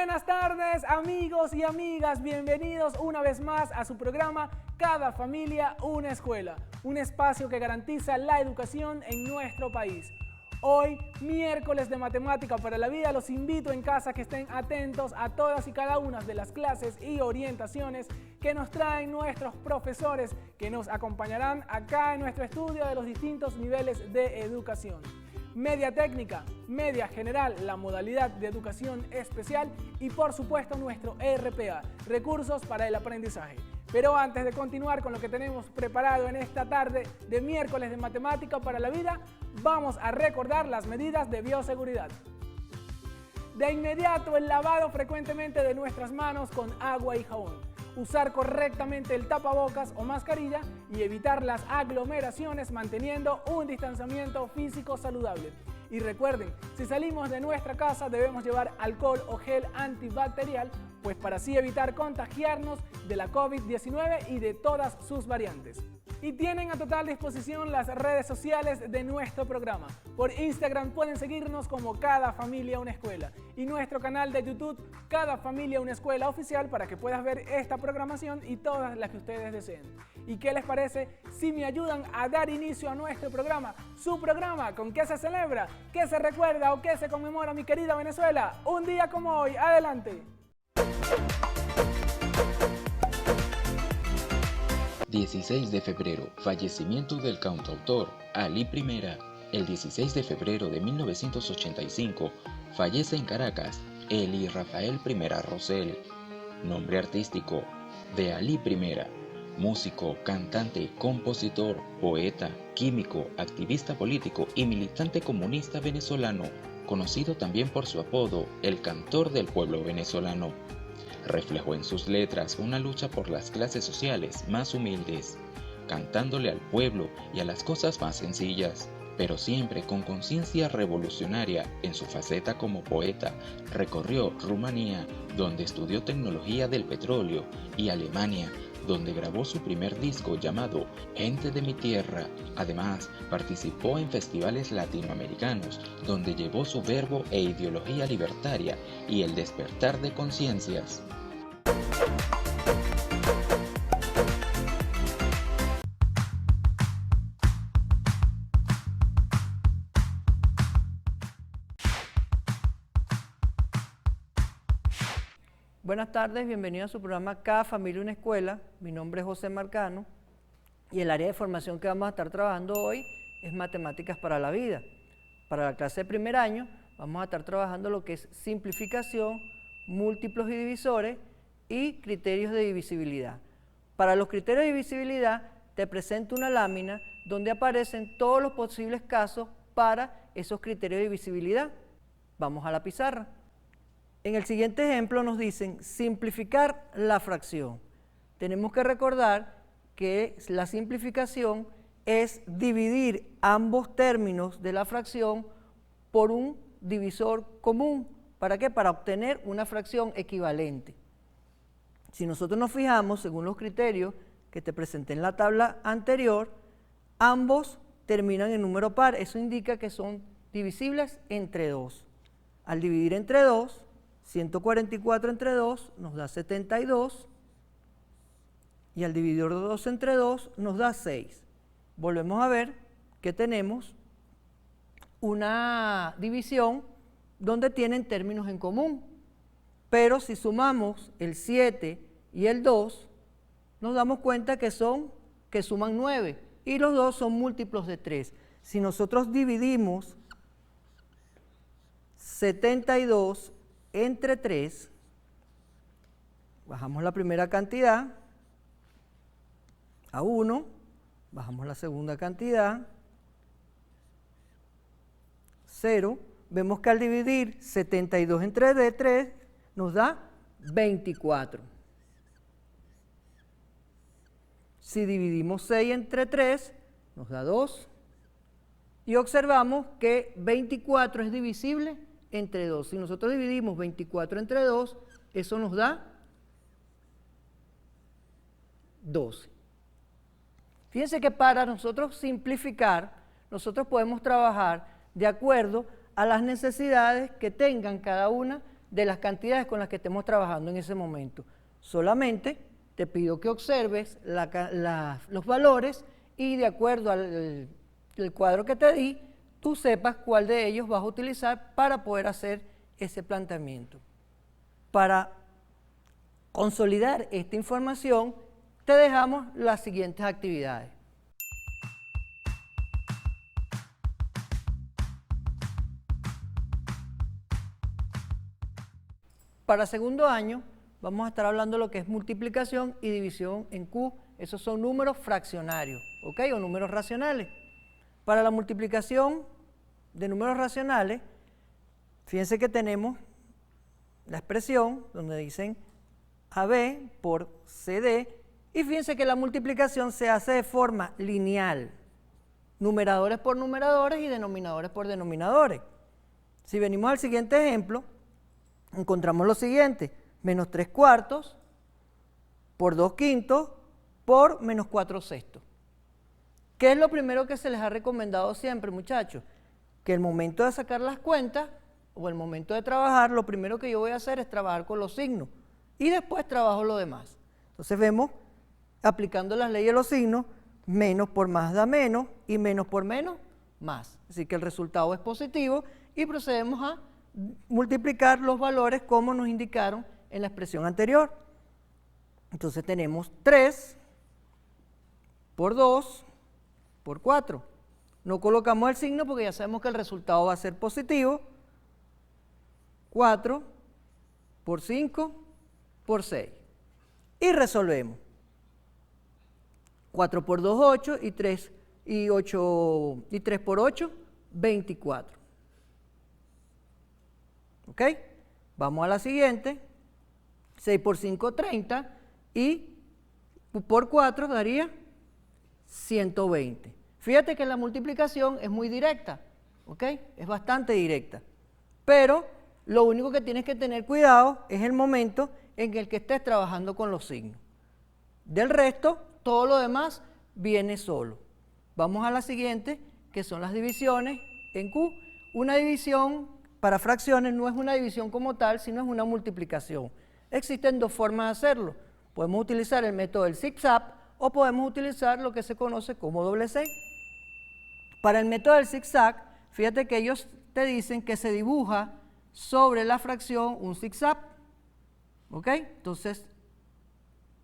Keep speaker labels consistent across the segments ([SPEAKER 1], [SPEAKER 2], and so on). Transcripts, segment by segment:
[SPEAKER 1] buenas tardes, amigos y amigas. Bienvenidos una vez más a su programa Cada Familia, una Escuela, un espacio que garantiza la educación en nuestro país. Hoy, miércoles de Matemática para la Vida, los invito en casa que estén atentos a todas y cada una de las clases y orientaciones que nos traen nuestros profesores que nos acompañarán acá en nuestro estudio de los distintos niveles de educación. Media técnica, media general, la modalidad de educación especial y por supuesto nuestro RPA, recursos para el aprendizaje. Pero antes de continuar con lo que tenemos preparado en esta tarde de miércoles de Matemática para la Vida, vamos a recordar las medidas de bioseguridad. De inmediato, el lavado frecuentemente de nuestras manos con agua y jabón. Usar correctamente el tapabocas o mascarilla y evitar las aglomeraciones manteniendo un distanciamiento físico saludable. Y recuerden, si salimos de nuestra casa debemos llevar alcohol o gel antibacterial, pues para así evitar contagiarnos de la COVID-19 y de todas sus variantes. Y tienen a total disposición las redes sociales de nuestro programa. Por Instagram pueden seguirnos como Cada Familia Una Escuela y nuestro canal de YouTube Cada Familia Una Escuela Oficial para que puedas ver esta programación y todas las que ustedes deseen. ¿Y qué les parece si me ayudan a dar inicio a nuestro programa? Su programa, ¿con qué se celebra? ¿Qué se recuerda o qué se conmemora, mi querida Venezuela? Un día como hoy. Adelante.
[SPEAKER 2] 16 de febrero, fallecimiento del cantautor Ali Primera. El 16 de febrero de 1985, fallece en Caracas Eli Rafael Primera Rosell, nombre artístico de Ali Primera, músico, cantante, compositor, poeta, químico, activista político y militante comunista venezolano, conocido también por su apodo, el cantor del pueblo venezolano. Reflejó en sus letras una lucha por las clases sociales más humildes, cantándole al pueblo y a las cosas más sencillas, pero siempre con conciencia revolucionaria. En su faceta como poeta, recorrió Rumanía, donde estudió tecnología del petróleo, y Alemania, donde grabó su primer disco llamado Gente de mi Tierra. Además, participó en festivales latinoamericanos, donde llevó su verbo e ideología libertaria y el despertar de conciencias.
[SPEAKER 3] Buenas tardes, bienvenidos a su programa Cada Familia Una Escuela. Mi nombre es José Marcano y el área de formación que vamos a estar trabajando hoy es Matemáticas para la Vida. Para la clase de primer año vamos a estar trabajando lo que es simplificación, múltiplos y divisores y criterios de divisibilidad. Para los criterios de divisibilidad te presento una lámina donde aparecen todos los posibles casos para esos criterios de divisibilidad. Vamos a la pizarra. En el siguiente ejemplo nos dicen simplificar la fracción. Tenemos que recordar que la simplificación es dividir ambos términos de la fracción por un divisor común. ¿Para qué? Para obtener una fracción equivalente. Si nosotros nos fijamos, según los criterios que te presenté en la tabla anterior, ambos terminan en número par. Eso indica que son divisibles entre 2. Al dividir entre 2, 144 entre 2 nos da 72 y al dividir 2 entre 2 nos da 6. Volvemos a ver que tenemos una división donde tienen términos en común, pero si sumamos el 7 y el 2 nos damos cuenta que suman 9 y los dos son múltiplos de 3. Si nosotros dividimos 72 entre 3, bajamos la primera cantidad a 1, bajamos la segunda cantidad, 0, vemos que al dividir 72 entre 3 nos da 24. Si dividimos 6 entre 3 nos da 2 y observamos que 24 es divisible entre 2. Si nosotros dividimos 24 entre 2, eso nos da 12. Fíjense que para nosotros simplificar, nosotros podemos trabajar de acuerdo a las necesidades que tengan cada una de las cantidades con las que estemos trabajando en ese momento. Solamente te pido que observes los valores y de acuerdo al el cuadro que te di, tú sepas cuál de ellos vas a utilizar para poder hacer ese planteamiento. Para consolidar esta información, te dejamos las siguientes actividades. Para segundo año, vamos a estar hablando de lo que es multiplicación y división en Q. Esos son números fraccionarios, ¿ok? O números racionales. Para la multiplicación de números racionales, fíjense que tenemos la expresión donde dicen AB por CD, y fíjense que la multiplicación se hace de forma lineal, numeradores por numeradores y denominadores por denominadores. Si venimos al siguiente ejemplo, encontramos lo siguiente: menos 3/4 por 2/5 por menos 4/6. ¿Qué es lo primero que se les ha recomendado siempre, muchachos? Que el momento de sacar las cuentas o el momento de trabajar, lo primero que yo voy a hacer es trabajar con los signos y después trabajo lo demás. Entonces vemos, aplicando las leyes de los signos, menos por más da menos y menos por menos, más. Así que el resultado es positivo y procedemos a multiplicar los valores como nos indicaron en la expresión anterior. Entonces tenemos 3 por 2 por 4. No colocamos el signo porque ya sabemos que el resultado va a ser positivo. 4 por 5 por 6. Y resolvemos. 4 por 2, 8, y 3 por 8, 24. ¿Ok? Vamos a la siguiente. 6 por 5, 30, y por 4 daría 120. Fíjate que la multiplicación es muy directa, ¿ok? Es bastante directa. Pero lo único que tienes que tener cuidado es el momento en el que estés trabajando con los signos. Del resto, todo lo demás viene solo. Vamos a la siguiente, que son las divisiones en Q. Una división para fracciones no es una división como tal, sino es una multiplicación. Existen dos formas de hacerlo. Podemos utilizar el método del zigzag o podemos utilizar lo que se conoce como doble C. Para el método del zigzag, fíjate que ellos te dicen que se dibuja sobre la fracción un zigzag, ¿ok? Entonces,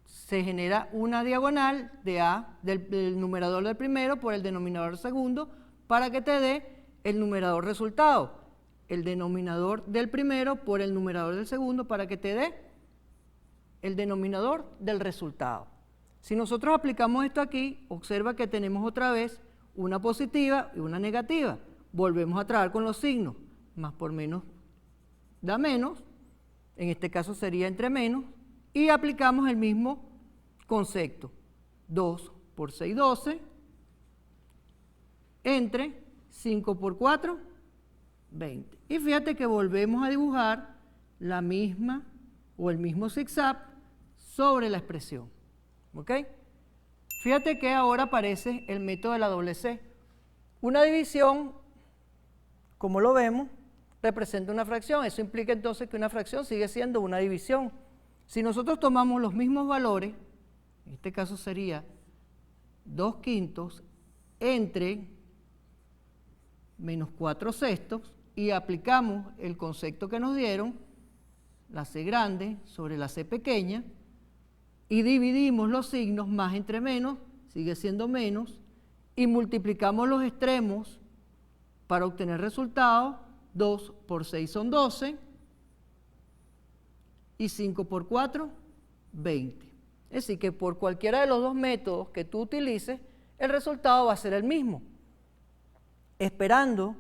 [SPEAKER 3] se genera una diagonal de A del numerador del primero por el denominador del segundo para que te dé el numerador resultado. El denominador del primero por el numerador del segundo para que te dé el denominador del resultado. Si nosotros aplicamos esto aquí, observa que tenemos otra vez una positiva y una negativa. Volvemos a trabajar con los signos. Más por menos da menos. En este caso sería entre menos. Y aplicamos el mismo concepto. 2 por 6, 12. Entre 5 por 4, 20. Y fíjate que volvemos a dibujar la misma o el mismo zigzag sobre la expresión. ¿Ok? Fíjate que ahora aparece el método de la doble C. Una división, como lo vemos, representa una fracción. Eso implica entonces que una fracción sigue siendo una división. Si nosotros tomamos los mismos valores, en este caso sería 2/5 entre menos 4/6, y aplicamos el concepto que nos dieron, la C grande sobre la C pequeña, y dividimos los signos, más entre menos, sigue siendo menos, y multiplicamos los extremos para obtener resultados. 2 por 6 son 12, y 5 por 4, 20. Es decir, que por cualquiera de los dos métodos que tú utilices, el resultado va a ser el mismo. Esperando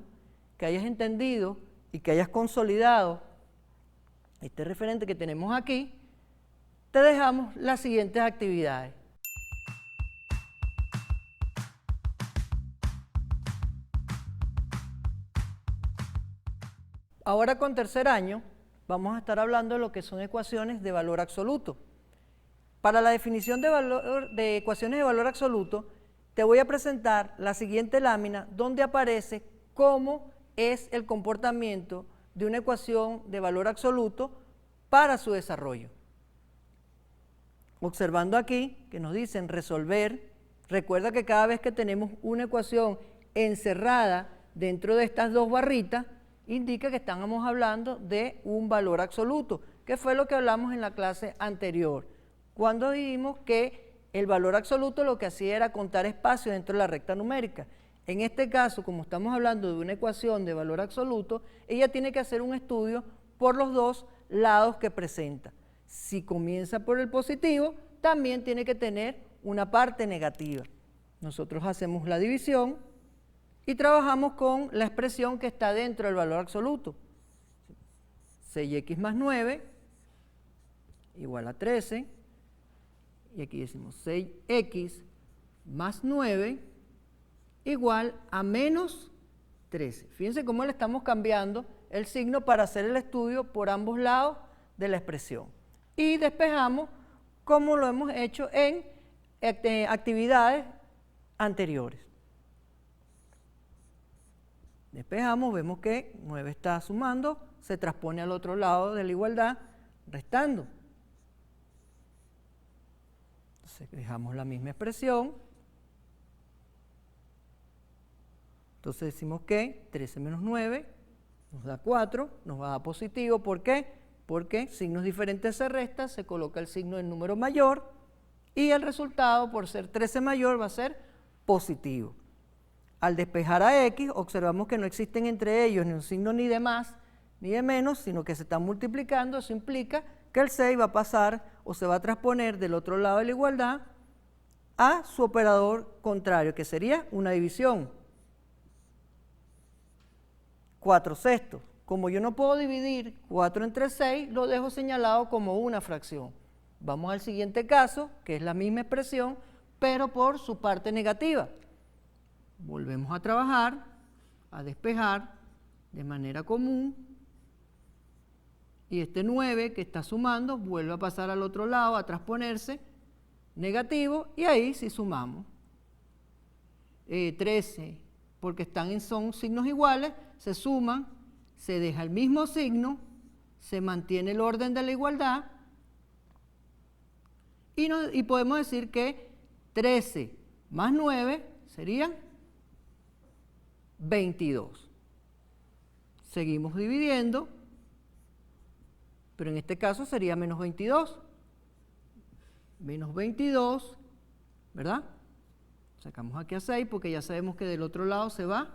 [SPEAKER 3] que hayas entendido y que hayas consolidado este referente que tenemos aquí, te dejamos las siguientes actividades. Ahora con tercer año vamos a estar hablando de lo que son ecuaciones de valor absoluto. Para la definición de ecuaciones de valor absoluto, te voy a presentar la siguiente lámina donde aparece cómo es el comportamiento de una ecuación de valor absoluto para su desarrollo. Observando aquí que nos dicen resolver, recuerda que cada vez que tenemos una ecuación encerrada dentro de estas dos barritas, indica que estamos hablando de un valor absoluto, que fue lo que hablamos en la clase anterior, cuando dijimos que el valor absoluto lo que hacía era contar espacio dentro de la recta numérica. En este caso, como estamos hablando de una ecuación de valor absoluto, ella tiene que hacer un estudio por los dos lados que presenta. Si comienza por el positivo, también tiene que tener una parte negativa. Nosotros hacemos la división y trabajamos con la expresión que está dentro del valor absoluto. 6x más 9 igual a 13, y aquí decimos 6x más 9 igual a menos 13. Fíjense cómo le estamos cambiando el signo para hacer el estudio por ambos lados de la expresión. Y despejamos como lo hemos hecho en actividades anteriores. Despejamos, vemos que 9 está sumando, se transpone al otro lado de la igualdad, restando. Entonces dejamos la misma expresión. Entonces decimos que 13 menos 9 nos da 4, nos va a dar positivo. ¿Por qué? Porque signos diferentes se restan, se coloca el signo del número mayor y el resultado, por ser 13 mayor, va a ser positivo. Al despejar a x, observamos que no existen entre ellos ni un signo ni de más ni de menos, sino que se están multiplicando. Eso implica que el 6 va a pasar o se va a transponer del otro lado de la igualdad a su operador contrario, que sería una división. 4/6. Como yo no puedo dividir 4 entre 6, lo dejo señalado como una fracción. Vamos al siguiente caso, que es la misma expresión, pero por su parte negativa. Volvemos a trabajar, a despejar de manera común, y este 9 que está sumando vuelve a pasar al otro lado, a transponerse, negativo, y ahí sí sumamos. 13, porque son signos iguales, se suman, se deja el mismo signo, se mantiene el orden de la igualdad, y podemos decir que 13 más 9 serían 22. Seguimos dividiendo, pero en este caso sería menos 22. Menos 22, ¿verdad? Sacamos aquí a 6 porque ya sabemos que del otro lado se va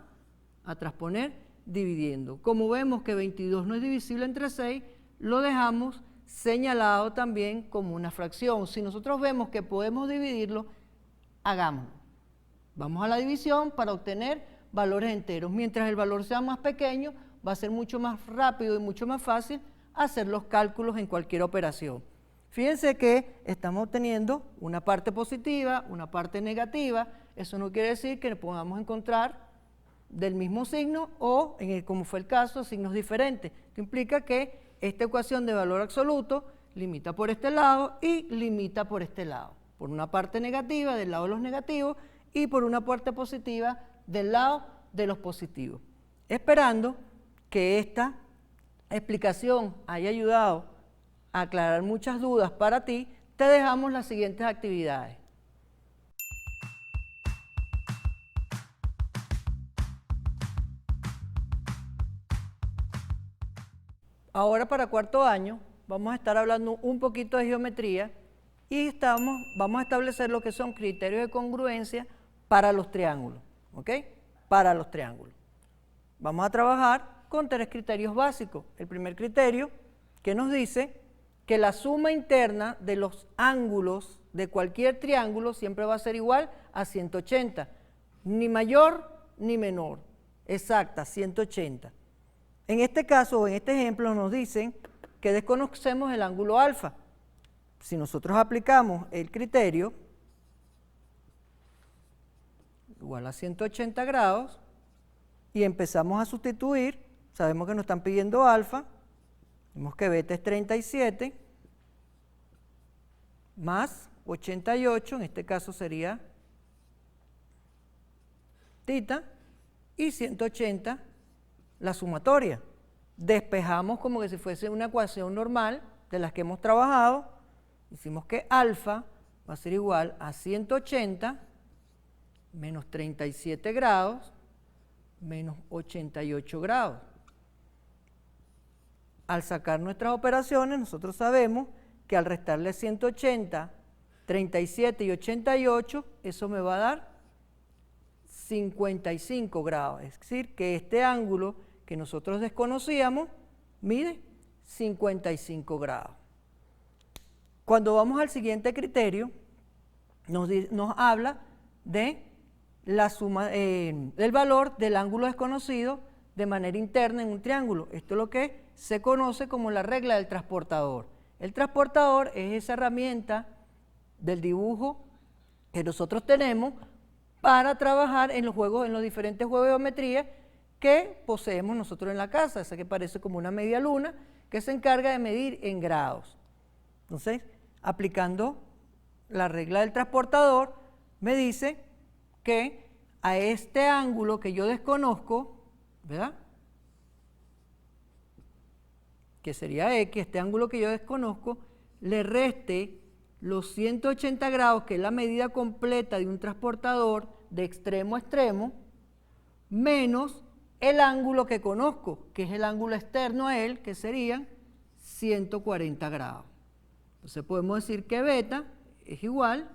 [SPEAKER 3] a transponer dividiendo. Como vemos que 22 no es divisible entre 6, lo dejamos señalado también como una fracción. Si nosotros vemos que podemos dividirlo, hagámoslo. Vamos a la división para obtener valores enteros. Mientras el valor sea más pequeño, va a ser mucho más rápido y mucho más fácil hacer los cálculos en cualquier operación. Fíjense que estamos obteniendo una parte positiva, una parte negativa. Eso no quiere decir que podamos encontrar del mismo signo o, como fue el caso, signos diferentes. Esto implica que esta ecuación de valor absoluto limita por este lado y limita por este lado. Por una parte negativa del lado de los negativos y por una parte positiva del lado de los positivos. Esperando que esta explicación haya ayudado a aclarar muchas dudas para ti, te dejamos las siguientes actividades. Ahora para cuarto año vamos a estar hablando un poquito de geometría y vamos a establecer lo que son criterios de congruencia para los triángulos, ¿ok? Para los triángulos. Vamos a trabajar con 3 criterios básicos. El primer criterio que nos dice que la suma interna de los ángulos de cualquier triángulo siempre va a ser igual a 180, ni mayor ni menor, exacta, 180. En este caso, o en este ejemplo, nos dicen que desconocemos el ángulo alfa. Si nosotros aplicamos el criterio, igual a 180 grados, y empezamos a sustituir, sabemos que nos están pidiendo alfa, vemos que beta es 37, más 88, en este caso sería tita, y 180 la sumatoria. despejamos como que si fuese una ecuación normal de las que hemos trabajado. Hicimos que alfa va a ser igual a 180 menos 37 grados menos 88 grados. Al sacar nuestras operaciones, nosotros sabemos que al restarle 180, 37 y 88, eso me va a dar 55 grados. Es decir, que este ángulo que nosotros desconocíamos mide 55 grados. Cuando vamos al siguiente criterio, nos habla de la suma del valor del ángulo desconocido de manera interna en un triángulo. Esto es lo que se conoce como la regla del transportador. El transportador es esa herramienta del dibujo que nosotros tenemos para trabajar en los diferentes juegos de geometría que poseemos nosotros en la casa, esa que parece como una media luna, que se encarga de medir en grados. Entonces, aplicando la regla del transportador, me dice que a este ángulo que yo desconozco, ¿verdad?, que sería X, este ángulo que yo desconozco, le reste los 180 grados, que es la medida completa de un transportador de extremo a extremo, menos el ángulo que conozco, que es el ángulo externo a él, que serían 140 grados. Entonces podemos decir que beta es igual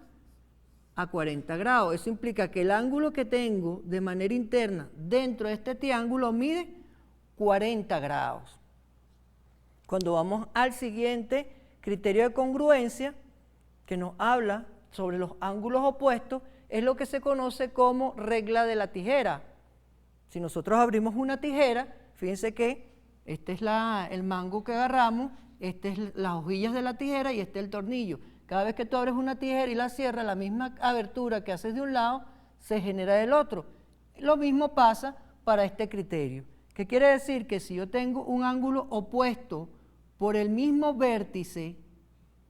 [SPEAKER 3] a 40 grados. Eso implica que el ángulo que tengo de manera interna dentro de este triángulo mide 40 grados. Cuando vamos al siguiente criterio de congruencia, que nos habla sobre los ángulos opuestos, es lo que se conoce como regla de la tijera. Si nosotros abrimos una tijera, fíjense que este es el mango que agarramos, este es las hojillas de la tijera y este es el tornillo. Cada vez que tú abres una tijera y la cierras, la misma abertura que haces de un lado se genera del otro. Lo mismo pasa para este criterio. ¿Qué quiere decir? Que si yo tengo un ángulo opuesto por el mismo vértice,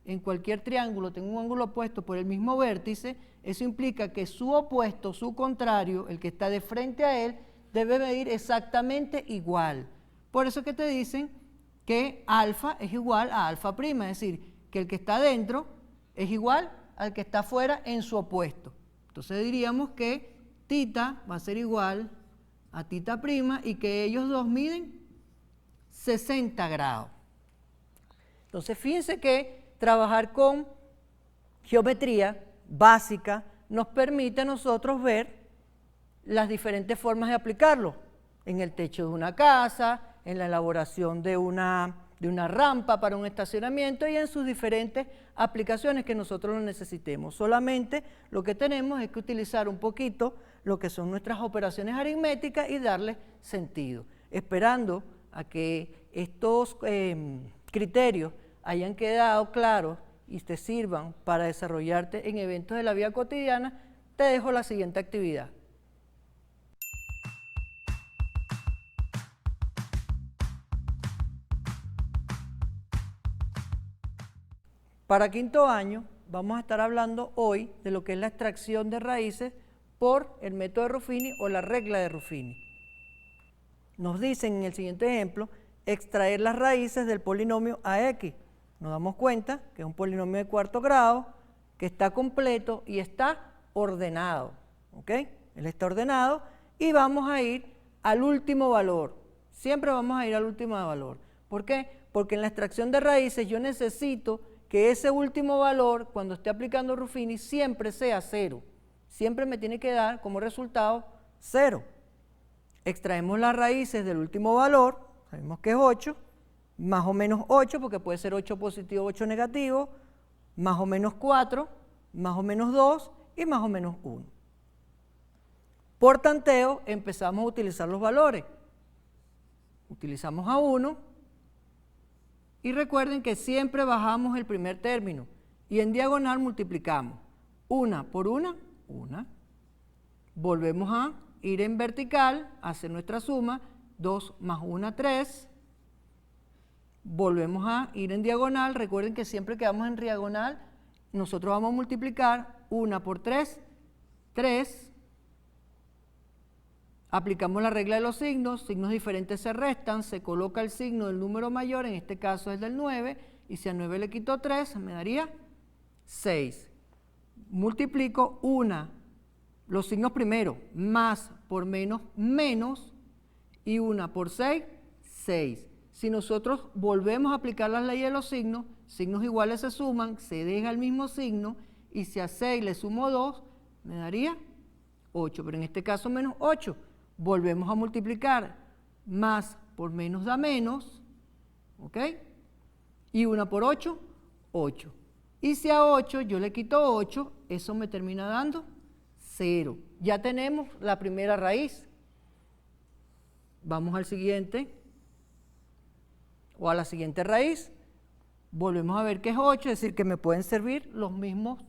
[SPEAKER 3] en cualquier triángulo tengo un ángulo opuesto por el mismo vértice, eso implica que su opuesto, su contrario, el que está de frente a él, debe medir exactamente igual. Por eso que te dicen que alfa es igual a alfa prima, es decir, que el que está dentro es igual al que está afuera en su opuesto. Entonces diríamos que tita va a ser igual a tita prima y que ellos dos miden 60 grados. Entonces fíjense que trabajar con geometría básica nos permite a nosotros ver las diferentes formas de aplicarlo en el techo de una casa, en la elaboración de una rampa para un estacionamiento y en sus diferentes aplicaciones que nosotros lo necesitemos. Solamente lo que tenemos es que utilizar un poquito lo que son nuestras operaciones aritméticas y darle sentido, esperando a que estos criterios hayan quedado claros y te sirvan para desarrollarte en eventos de la vida cotidiana. Te dejo la siguiente actividad. Para quinto año vamos a estar hablando hoy de lo que es la extracción de raíces por el método de Ruffini o la regla de Ruffini. Nos dicen en el siguiente ejemplo, extraer las raíces del polinomio AX. Nos damos cuenta que es un polinomio de cuarto grado, que está completo y está ordenado. ¿Ok? Él está ordenado y vamos a ir al último valor. Siempre vamos a ir al último valor. ¿Por qué? Porque en la extracción de raíces yo necesito que ese último valor, cuando esté aplicando Ruffini, siempre sea 0. Siempre me tiene que dar como resultado 0. Extraemos las raíces del último valor, sabemos que es 8, más o menos 8, porque puede ser 8 positivo, 8 negativo, más o menos 4, más o menos 2 y más o menos 1. Por tanteo empezamos a utilizar los valores. Utilizamos a 1. Y recuerden que siempre bajamos el primer término y en diagonal multiplicamos. 1 por 1, 1. Volvemos a ir en vertical, hacer nuestra suma, 2 más 1, 3. Volvemos a ir en diagonal, recuerden que siempre que vamos en diagonal, nosotros vamos a multiplicar 1 por 3, 3. Aplicamos la regla de los signos diferentes se restan, se coloca el signo del número mayor, en este caso es del 9, y si a 9 le quito 3, me daría 6. Multiplico los signos primero, más por menos, menos, y 1 por 6, 6. Si nosotros volvemos a aplicar las leyes de los signos iguales se suman, se deja el mismo signo, y si a 6 le sumo 2, me daría 8, pero en este caso menos 8. Volvemos a multiplicar, más por menos da menos, ¿ok? Y 1 por 8, 8. Y si a 8 yo le quito 8, eso me termina dando 0. Ya tenemos la primera raíz. Vamos al siguiente, o a la siguiente raíz. Volvemos a ver que es 8, es decir, que me pueden servir los mismos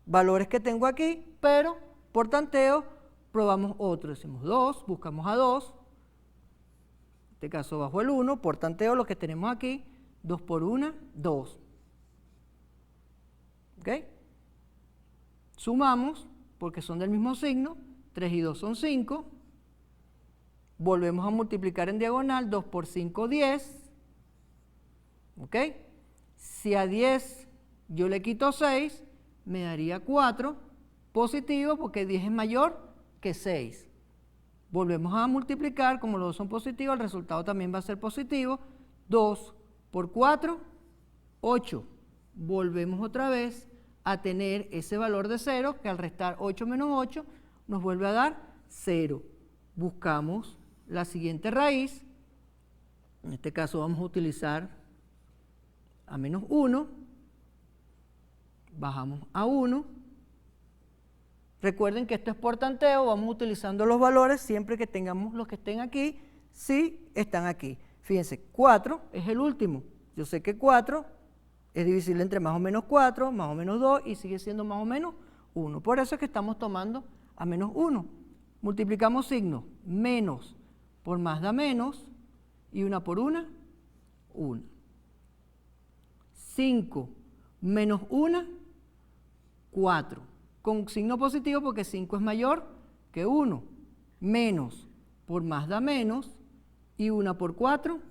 [SPEAKER 3] valores que tengo aquí, pero por tanteo probamos otro. Decimos 2, buscamos a 2. En este caso bajo el 1, por tanteo lo que tenemos aquí, 2 por 1, 2. ¿Ok? Sumamos, porque son del mismo signo, 3 y 2 son 5. Volvemos a multiplicar en diagonal, 2 por 5, 10. ¿Ok? Si a 10 yo le quito 6, me daría 4, positivo, porque 10 es mayor que 6. Volvemos a multiplicar, como los dos son positivos, el resultado también va a ser positivo. 2 por 4, 8. Volvemos otra vez a tener ese valor de 0, que al restar 8 menos 8 nos vuelve a dar 0. Buscamos la siguiente raíz. En este caso vamos a utilizar a menos 1. Bajamos a 1. Recuerden que esto es por tanteo, vamos utilizando los valores siempre que tengamos los que estén aquí, si están aquí. Fíjense, 4 es el último. Yo sé que 4 es divisible entre más o menos 4, más o menos 2 y sigue siendo más o menos 1. Por eso es que estamos tomando a menos 1. Multiplicamos signos, menos por más da menos y 1 por 1, 1. 5 menos 1, 4. Con signo positivo porque 5 es mayor que 1. Menos por más da menos y 1 por 4,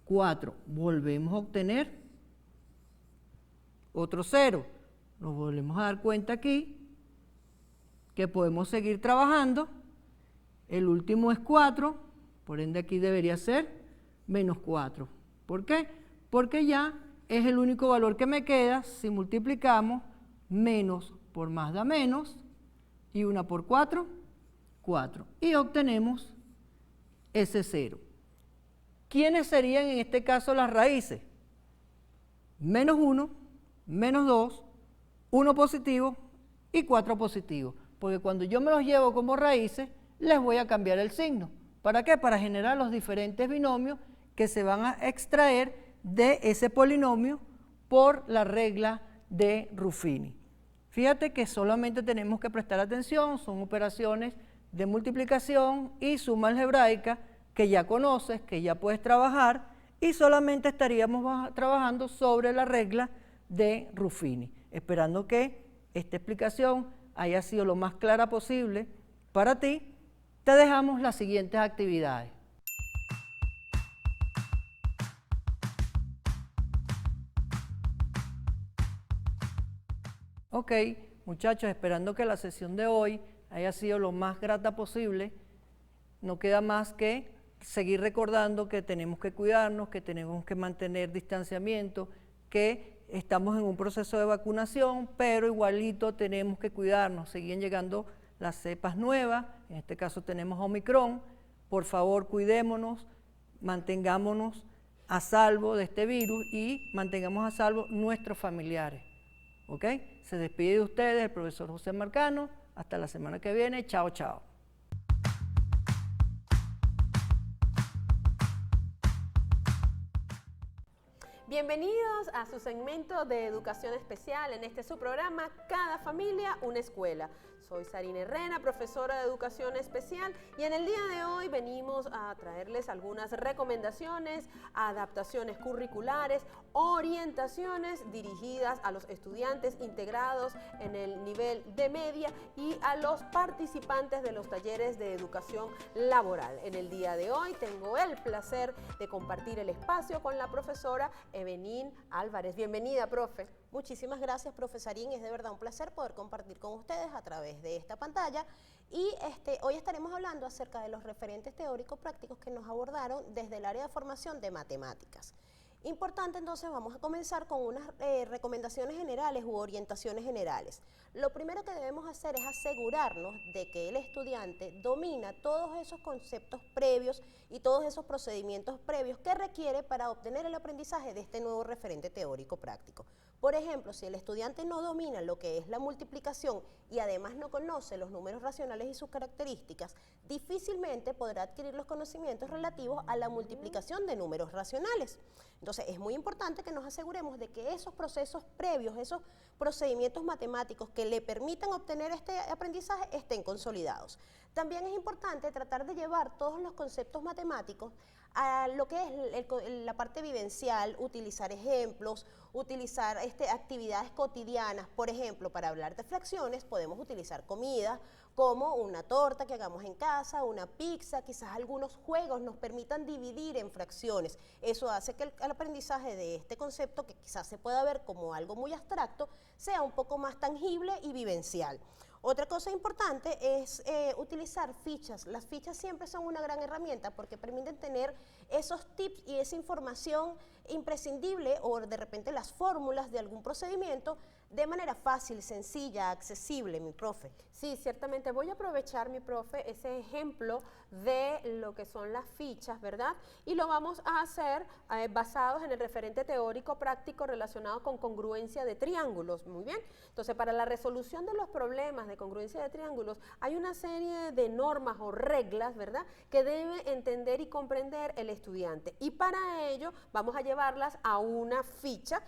[SPEAKER 3] 4. Volvemos a obtener otro 0. Nos volvemos a dar cuenta aquí que podemos seguir trabajando. El último es 4, por ende aquí debería ser menos 4. ¿Por qué? Porque ya es el único valor que me queda si multiplicamos menos por más da menos, y 1 por 4, 4. Y obtenemos ese 0. ¿Quiénes serían en este caso las raíces? Menos 1, menos 2, 1 positivo y 4 positivo. Porque cuando yo me los llevo como raíces, les voy a cambiar el signo. ¿Para qué? Para generar los diferentes binomios que se van a extraer de ese polinomio por la regla de Ruffini. Fíjate que solamente tenemos que prestar atención, son operaciones de multiplicación y suma algebraica que ya conoces, que ya puedes trabajar, y solamente estaríamos trabajando sobre la regla de Ruffini, esperando que esta explicación haya sido lo más clara posible para ti. Te dejamos las siguientes actividades. Ok, muchachos, esperando que la sesión de hoy haya sido lo más grata posible, no queda más que seguir recordando que tenemos que cuidarnos, que tenemos que mantener distanciamiento, que estamos en un proceso de vacunación, pero igualito tenemos que cuidarnos. Siguen llegando las cepas nuevas, en este caso tenemos Omicron. Por favor, cuidémonos, mantengámonos a salvo de este virus y mantengamos a salvo nuestros familiares. ¿Ok? Se despide de ustedes el profesor José Marcano. Hasta la semana que viene. Chao, chao.
[SPEAKER 4] Bienvenidos a su segmento de educación especial en este su programa Cada Familia, una Escuela. Soy Sarina Herrera, profesora de Educación Especial, y en el día de hoy venimos a traerles algunas recomendaciones, adaptaciones curriculares, orientaciones dirigidas a los estudiantes integrados en el nivel de media y a los participantes de los talleres de educación laboral. En el día de hoy tengo el placer de compartir el espacio con la profesora Evenín Álvarez. Bienvenida, profe.
[SPEAKER 5] Muchísimas gracias, profesorín. Es de verdad un placer poder compartir con ustedes a través de esta pantalla. Y hoy estaremos hablando acerca de los referentes teóricos prácticos que nos abordaron desde el área de formación de matemáticas. Importante, entonces vamos a comenzar con unas recomendaciones generales u orientaciones generales. Lo primero que debemos hacer es asegurarnos de que el estudiante domina todos esos conceptos previos y todos esos procedimientos previos que requiere para obtener el aprendizaje de este nuevo referente teórico práctico. Por ejemplo, si el estudiante no domina lo que es la multiplicación y además no conoce los números racionales y sus características, difícilmente podrá adquirir los conocimientos relativos a la multiplicación de números racionales. Entonces, es muy importante que nos aseguremos de que esos procesos previos, esos procedimientos matemáticos que le permitan obtener este aprendizaje estén consolidados. También es importante tratar de llevar todos los conceptos matemáticos a lo que es la parte vivencial, utilizar ejemplos, utilizar actividades cotidianas. Por ejemplo, para hablar de fracciones podemos utilizar comida como una torta que hagamos en casa, una pizza, quizás algunos juegos nos permitan dividir en fracciones. Eso hace que el aprendizaje de este concepto, que quizás se pueda ver como algo muy abstracto, sea un poco más tangible y vivencial. Otra cosa importante es utilizar fichas. Las fichas siempre son una gran herramienta porque permiten tener esos tips y esa información imprescindible o de repente las fórmulas de algún procedimiento de manera fácil, sencilla, accesible, mi profe.
[SPEAKER 4] Sí, ciertamente. Voy a aprovechar, mi profe, ese ejemplo de lo que son las fichas, ¿verdad? Y lo vamos a hacer basados en el referente teórico práctico relacionado con congruencia de triángulos. Muy bien. Entonces, para la resolución de los problemas de congruencia de triángulos, hay una serie de normas o reglas, ¿verdad?, que debe entender y comprender el estudiante. Y para ello, vamos a llevarlas a una ficha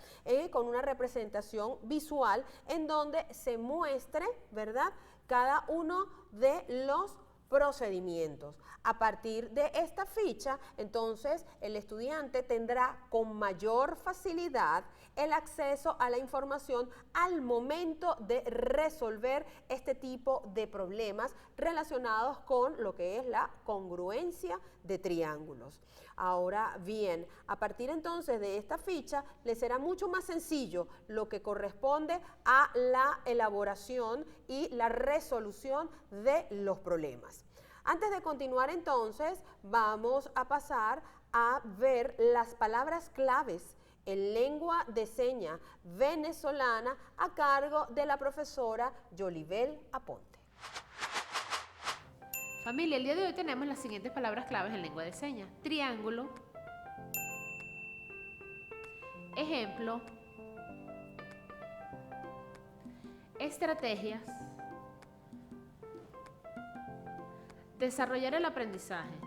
[SPEAKER 4] con una representación visual en donde se muestre, ¿verdad?, cada uno de los procedimientos. A partir de esta ficha, entonces, el estudiante tendrá con mayor facilidad el acceso a la información al momento de resolver este tipo de problemas relacionados con lo que es la congruencia de triángulos. Ahora bien, a partir entonces de esta ficha, le será mucho más sencillo lo que corresponde a la elaboración y la resolución de los problemas. Antes de continuar entonces, vamos a pasar a ver las palabras claves en lengua de señas venezolana a cargo de la profesora Yolibel Aponte.
[SPEAKER 6] Familia, el día de hoy tenemos las siguientes palabras claves en lengua de señas: triángulo, ejemplo, estrategias, desarrollar el aprendizaje,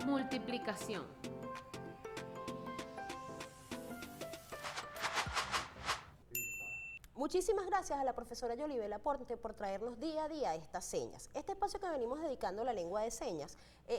[SPEAKER 6] multiplicación.
[SPEAKER 5] Muchísimas gracias a la profesora Yolibel Aponte por traernos día a día estas señas. Este espacio que venimos dedicando a la lengua de señas,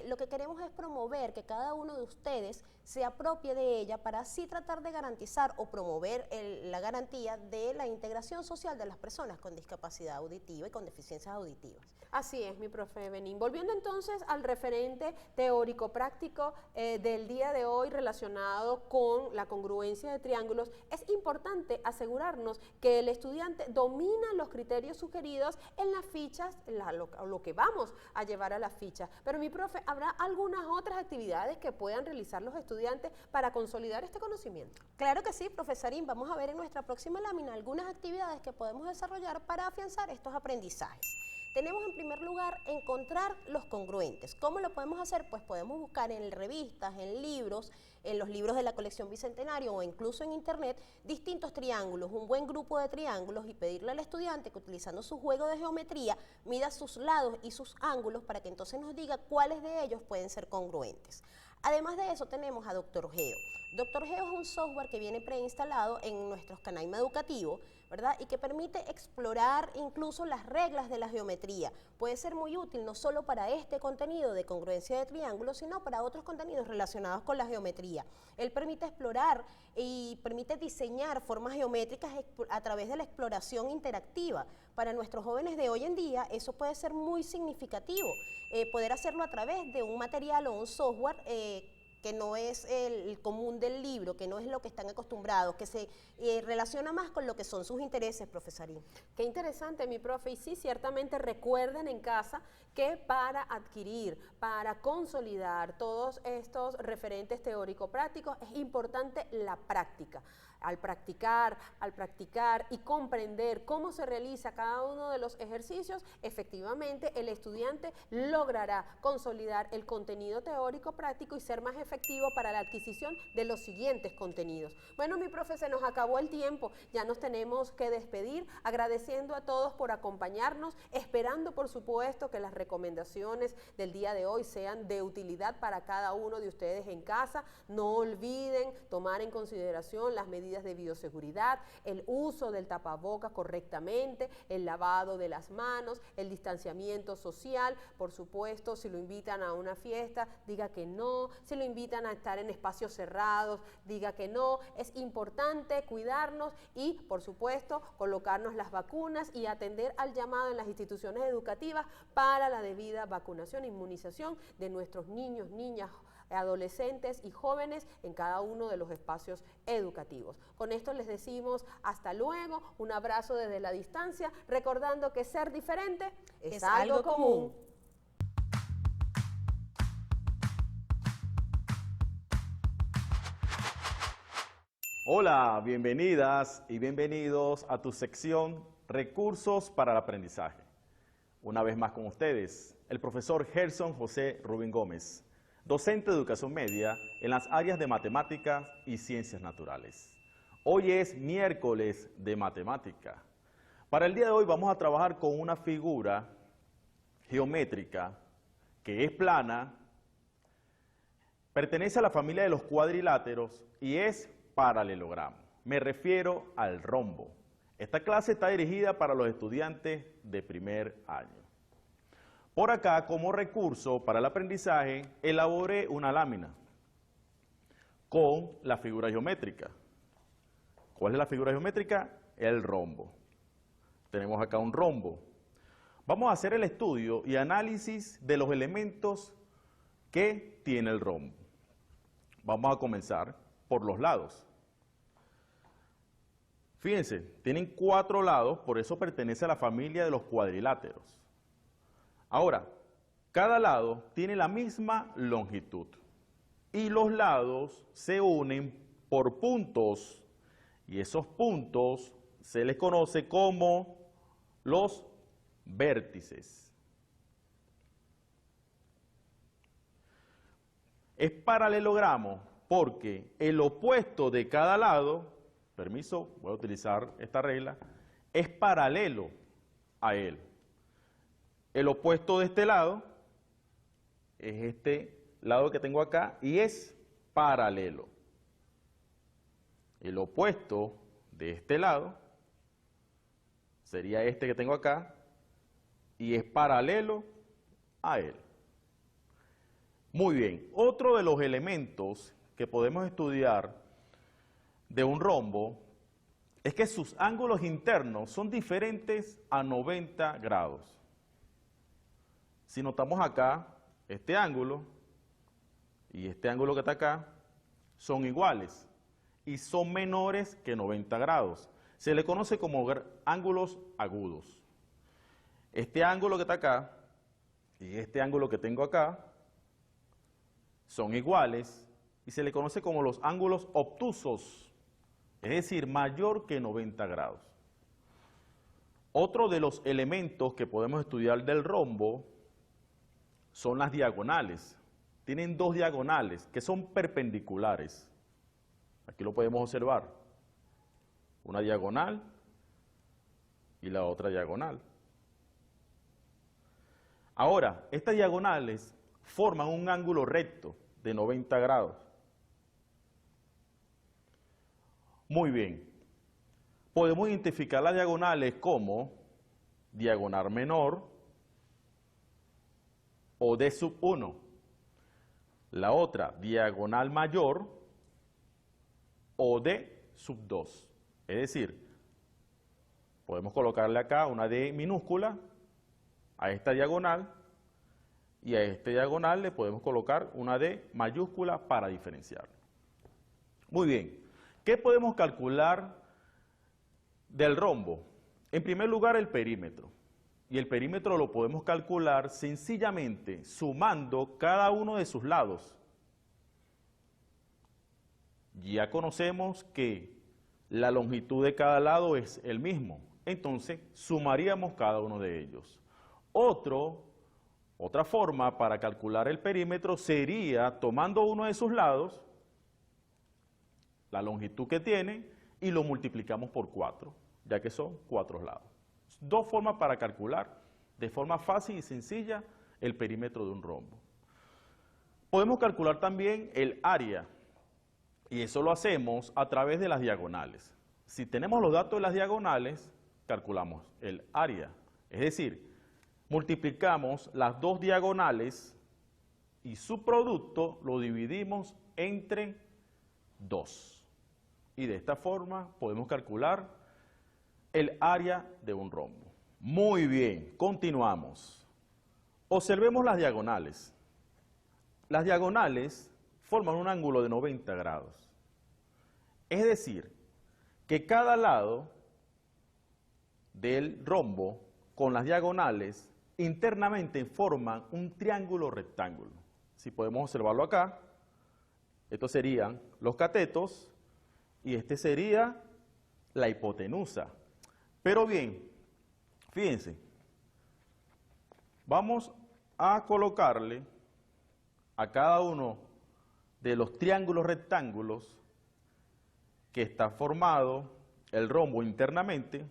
[SPEAKER 5] lo que queremos es promover que cada uno de ustedes se apropie de ella para así tratar de garantizar o promover la garantía de la integración social de las personas con discapacidad auditiva y con deficiencias auditivas.
[SPEAKER 4] Así es, mi profe Benín. Volviendo entonces al referente teórico práctico del día de hoy relacionado con la congruencia de triángulos, es importante asegurarnos que el estudiante domina los criterios sugeridos en las fichas, lo que vamos a llevar a las fichas. Pero mi profe, ¿habrá algunas otras actividades que puedan realizar los estudiantes para consolidar este conocimiento?
[SPEAKER 5] Claro que sí, profesorín. Vamos a ver en nuestra próxima lámina algunas actividades que podemos desarrollar para afianzar estos aprendizajes. Tenemos en primer lugar encontrar los congruentes. ¿Cómo lo podemos hacer? Pues podemos buscar en revistas, en libros, en los libros de la colección Bicentenario o incluso en internet, distintos triángulos, un buen grupo de triángulos y pedirle al estudiante que utilizando su juego de geometría mida sus lados y sus ángulos para que entonces nos diga cuáles de ellos pueden ser congruentes. Además de eso tenemos a Dr. Geo. Doctor Geo es un software que viene preinstalado en nuestros Canaima educativo, ¿verdad? Y que permite explorar incluso las reglas de la geometría. Puede ser muy útil no solo para este contenido de congruencia de triángulos, sino para otros contenidos relacionados con la geometría. Él permite explorar y permite diseñar formas geométricas a través de la exploración interactiva. Para nuestros jóvenes de hoy en día eso puede ser muy significativo, poder hacerlo a través de un material o un software que no es el común del libro, que no es lo que están acostumbrados, que se relaciona más con lo que son sus intereses, profesorín.
[SPEAKER 4] Qué interesante, mi profe. Y sí, ciertamente recuerden en casa que para adquirir, para consolidar todos estos referentes teórico-prácticos, es importante la práctica. Al practicar y comprender cómo se realiza cada uno de los ejercicios, efectivamente el estudiante logrará consolidar el contenido teórico práctico y ser más efectivo para la adquisición de los siguientes contenidos. Bueno, mi profe, se nos acabó el tiempo, ya nos tenemos que despedir, agradeciendo a todos por acompañarnos, esperando por supuesto que las recomendaciones del día de hoy sean de utilidad para cada uno de ustedes en casa. No olviden tomar en consideración las medidas de bioseguridad, el uso del tapaboca correctamente, el lavado de las manos, el distanciamiento social. Por supuesto, si lo invitan a una fiesta, diga que no. Si lo invitan a estar en espacios cerrados, diga que no. Es importante cuidarnos y, por supuesto, colocarnos las vacunas y atender al llamado en las instituciones educativas para la debida vacunación e inmunización de nuestros niños, niñas, adolescentes y jóvenes en cada uno de los espacios educativos. Con esto les decimos hasta luego, un abrazo desde la distancia, recordando que ser diferente es algo común.
[SPEAKER 7] Hola, bienvenidas y bienvenidos a tu sección Recursos para el Aprendizaje. Una vez más con ustedes, el profesor Gerson José Rubín Gómez, docente de educación media en las áreas de matemáticas y ciencias naturales. Hoy es miércoles de matemática. Para el día de hoy vamos a trabajar con una figura geométrica que es plana, pertenece a la familia de los cuadriláteros y es paralelogramo. Me refiero al rombo. Esta clase está dirigida para los estudiantes de primer año. Por acá, como recurso para el aprendizaje, elaboré una lámina con la figura geométrica. ¿Cuál es la figura geométrica? El rombo. Tenemos acá un rombo. Vamos a hacer el estudio y análisis de los elementos que tiene el rombo. Vamos a comenzar por los lados. Fíjense, tienen 4 lados, por eso pertenece a la familia de los cuadriláteros. Ahora, cada lado tiene la misma longitud y los lados se unen por puntos y esos puntos se les conoce como los vértices. Es paralelogramo porque el opuesto de cada lado, permiso, voy a utilizar esta regla, es paralelo a él. El opuesto de este lado es este lado que tengo acá y es paralelo. El opuesto de este lado sería este que tengo acá y es paralelo a él. Muy bien, otro de los elementos que podemos estudiar de un rombo es que sus ángulos internos son diferentes a 90 grados. Si notamos acá, este ángulo y este ángulo que está acá son iguales y son menores que 90 grados. Se le conoce como ángulos agudos. Este ángulo que está acá y este ángulo que tengo acá son iguales y se le conoce como los ángulos obtusos, es decir, mayor que 90 grados. Otro de los elementos que podemos estudiar del rombo son las diagonales. Tienen 2 diagonales que son perpendiculares. Aquí lo podemos observar. Una diagonal y la otra diagonal. Ahora, estas diagonales forman un ángulo recto de 90 grados. Muy bien. Podemos identificar las diagonales como diagonal menor o D sub 1. La otra, diagonal mayor o D sub 2. Es decir, podemos colocarle acá una D minúscula a esta diagonal y a este diagonal le podemos colocar una D mayúscula para diferenciar. Muy bien. ¿Qué podemos calcular del rombo? En primer lugar, el perímetro. Y el perímetro lo podemos calcular sencillamente sumando cada uno de sus lados. Ya conocemos que la longitud de cada lado es el mismo. Entonces, sumaríamos cada uno de ellos. Otra forma para calcular el perímetro sería tomando uno de sus lados, la longitud que tiene, y lo multiplicamos por 4, ya que son 4 lados. Dos formas para calcular de forma fácil y sencilla el perímetro de un rombo. Podemos calcular también el área, y eso lo hacemos a través de las diagonales. Si tenemos los datos de las diagonales, calculamos el área, es decir, multiplicamos las dos diagonales y su producto lo dividimos entre 2. Y de esta forma podemos calcular el área de un rombo. Muy bien, continuamos. Observemos las diagonales. Las diagonales forman un ángulo de 90 grados. Es decir, que cada lado del rombo con las diagonales internamente forman un triángulo rectángulo. Si podemos observarlo acá, estos serían los catetos y este sería la hipotenusa. Pero bien, fíjense, vamos a colocarle a cada uno de los triángulos rectángulos que está formado el rombo internamente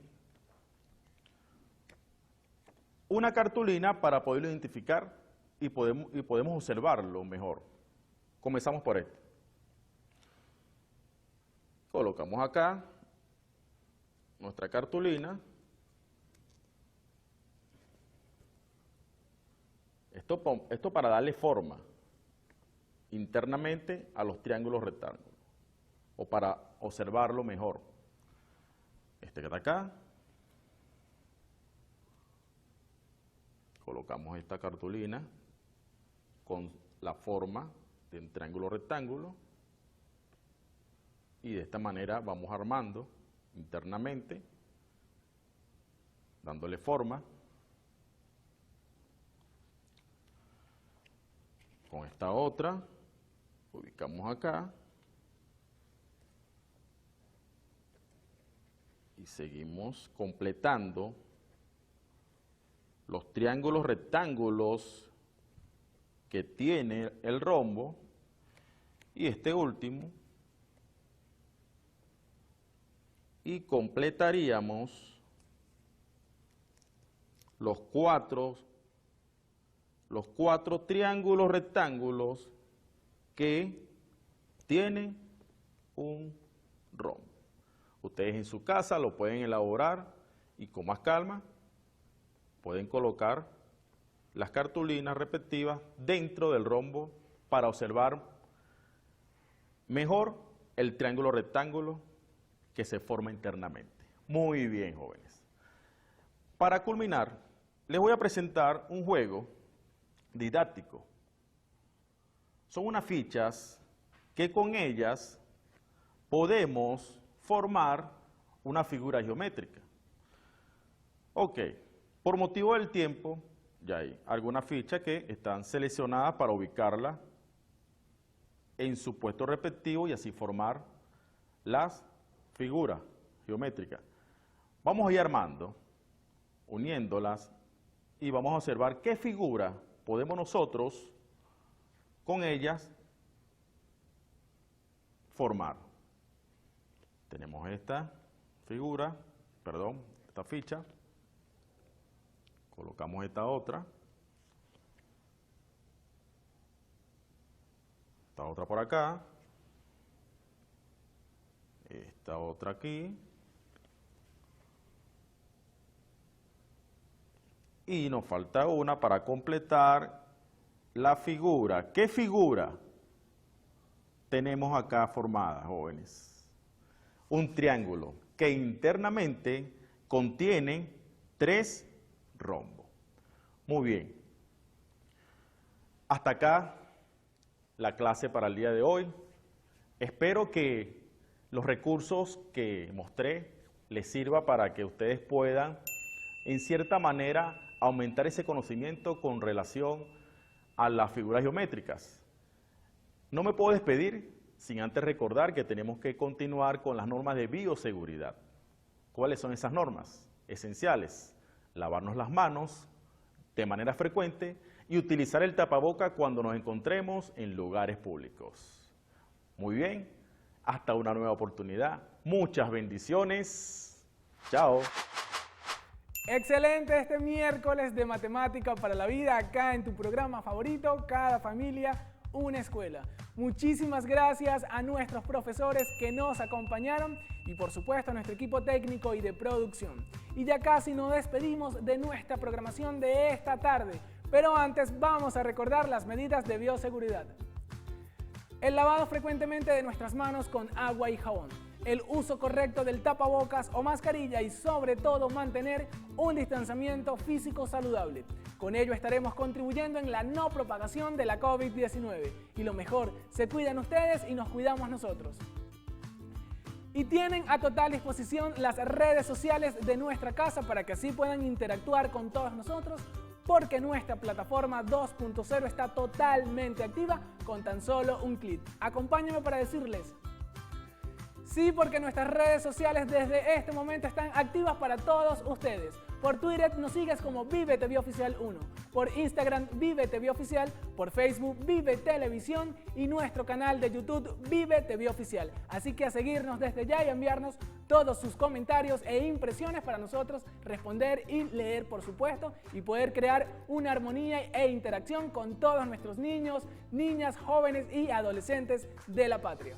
[SPEAKER 7] una cartulina para poderlo identificar y podemos observarlo mejor. Comenzamos por este. Colocamos acá nuestra cartulina. Esto para darle forma internamente a los triángulos rectángulos o para observarlo mejor. Este que está acá. Colocamos esta cartulina con la forma de un triángulo rectángulo y de esta manera vamos armando internamente, dándole forma. Con esta otra, ubicamos acá y seguimos completando los triángulos rectángulos que tiene el rombo y este último, y completaríamos los cuatro triángulos rectángulos que tienen un rombo. Ustedes en su casa lo pueden elaborar y con más calma pueden colocar las cartulinas respectivas dentro del rombo para observar mejor el triángulo rectángulo que se forma internamente. Muy bien, jóvenes. Para culminar, les voy a presentar un juego didáctico. Son unas fichas que con ellas podemos formar una figura geométrica. Ok. Por motivo del tiempo, ya hay algunas fichas que están seleccionadas para ubicarla en su puesto respectivo y así formar las figuras geométricas. Vamos a ir armando, uniéndolas y vamos a observar qué figura podemos nosotros con ellas formar. Tenemos esta figura, esta ficha. Colocamos esta otra por acá, esta otra aquí. Y nos falta una para completar la figura. ¿Qué figura tenemos acá formada, jóvenes? Un triángulo que internamente contiene 3 rombos. Muy bien. Hasta acá la clase para el día de hoy. Espero que los recursos que mostré les sirva para que ustedes puedan, en cierta manera, aumentar ese conocimiento con relación a las figuras geométricas. No me puedo despedir sin antes recordar que tenemos que continuar con las normas de bioseguridad. ¿Cuáles son esas normas? Esenciales: lavarnos las manos de manera frecuente y utilizar el tapaboca cuando nos encontremos en lugares públicos. Muy bien, hasta una nueva oportunidad. Muchas bendiciones. Chao.
[SPEAKER 1] Excelente este miércoles de Matemática para la Vida acá en tu programa favorito, Cada Familia, una Escuela. Muchísimas gracias a nuestros profesores que nos acompañaron y por supuesto a nuestro equipo técnico y de producción. Y ya casi nos despedimos de nuestra programación de esta tarde, pero antes vamos a recordar las medidas de bioseguridad. El lavado frecuentemente de nuestras manos con agua y jabón, el uso correcto del tapabocas o mascarilla y sobre todo mantener un distanciamiento físico saludable. Con ello estaremos contribuyendo en la no propagación de la COVID-19. Y lo mejor, se cuidan ustedes y nos cuidamos nosotros. Y tienen a total disposición las redes sociales de nuestra casa para que así puedan interactuar con todos nosotros, porque nuestra plataforma 2.0 está totalmente activa con tan solo un clic. Acompáñenme para decirles: sí, porque nuestras redes sociales desde este momento están activas para todos ustedes. Por Twitter nos sigues como Vive TV Oficial 1, por Instagram Vive TV Oficial, por Facebook Vive Televisión y nuestro canal de YouTube Vive TV Oficial. Así que a seguirnos desde ya y enviarnos todos sus comentarios e impresiones para nosotros responder y leer, por supuesto, y poder crear una armonía e interacción con todos nuestros niños, niñas, jóvenes y adolescentes de la patria.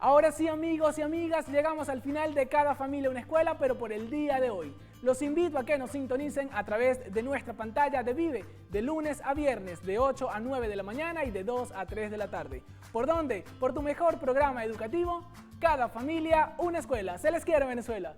[SPEAKER 1] Ahora sí, amigos y amigas, llegamos al final de Cada Familia una Escuela, pero por el día de hoy. Los invito a que nos sintonicen a través de nuestra pantalla de Vive, de lunes a viernes, de 8 a 9 de la mañana y de 2 a 3 de la tarde. ¿Por dónde? Por tu mejor programa educativo, Cada Familia una Escuela. Se les quiere, Venezuela.